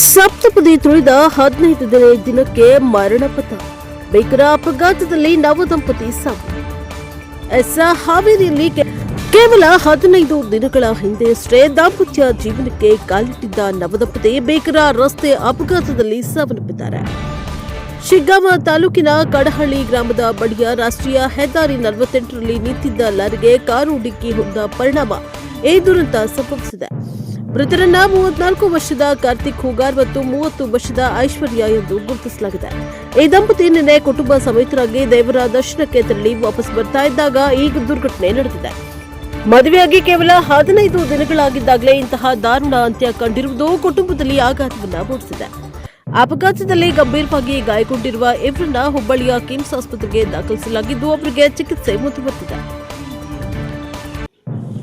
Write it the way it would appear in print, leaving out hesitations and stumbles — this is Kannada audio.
ಸಪ್ತಪದಿ ತುಳಿದ 15ನೇ ದಿನಕ್ಕೆ ಮರಣಪಥ. ಭೀಕರ ಅಪಘಾತದಲ್ಲಿ ನವದಂಪತಿ ಸಾವು. ಹಾವೇರಿಯಲ್ಲಿ ಕೇವಲ 15 ದಿನಗಳ ಹಿಂದೆಯಷ್ಟೇ ದಾಂಪತ್ಯ ಜೀವನಕ್ಕೆ ಕಾಲಿಟ್ಟಿದ್ದ ನವದಂಪತಿ ಭೀಕರ ರಸ್ತೆ ಅಪಘಾತದಲ್ಲಿ ಸಾವನ್ನಪ್ಪಿದ್ದಾರೆ. ಶಿಗ್ಗಾಂವ ತಾಲೂಕಿನ ಕಡಹಳ್ಳಿ ಗ್ರಾಮದ ಬಳಿಯ ರಾಷ್ಟ್ರೀಯ ಹೆದ್ದಾರಿ 48ರಲ್ಲಿ ನಿಂತಿದ್ದ ಲಾರಿಗೆ ಕಾರು ಡಿಕ್ಕಿ ಹೊಡೆದ ಪರಿಣಾಮ ಈ ದುರಂತ ಸಂಭವಿಸಿದೆ. ಮೃತರನ್ನ 34 ವರ್ಷದ ಕಾರ್ತಿಕ್ ಹೂಗಾರ್ ಮತ್ತು 30 ವರ್ಷದ ಐಶ್ವರ್ಯ ಎಂದು ಗುರುತಿಸಲಾಗಿದೆ. ಈ ದಂಪತಿ ನಿನ್ನೆ ಕುಟುಂಬ ಸಮೇತರಾಗಿ ದೇವರ ದರ್ಶನಕ್ಕೆ ತೆರಳಿ ವಾಪಸ್ ಬರ್ತಾ ಇದ್ದಾಗ ಈ ದುರ್ಘಟನೆ ನಡೆದಿದೆ. ಮದುವೆಯಾಗಿ ಕೇವಲ 15 ದಿನಗಳಾಗಿದ್ದಾಗಲೇ ಇಂತಹ ದಾರುಣ ಅಂತ್ಯ ಕಂಡಿರುವುದು ಕುಟುಂಬದಲ್ಲಿ ಆಘಾತವನ್ನ ಮೂಡಿಸಿದೆ. ಅಪಘಾತದಲ್ಲಿ ಗಂಭೀರವಾಗಿ ಗಾಯಗೊಂಡಿರುವ ಇವರನ್ನ ಹುಬ್ಬಳ್ಳಿಯ ಕಿಮ್ಸ್ ಆಸ್ಪತ್ರೆಗೆ ದಾಖಲಿಸಲಾಗಿದ್ದು ಅವರಿಗೆ ಚಿಕಿತ್ಸೆ ಮುಂದುವರೆದಿದೆ.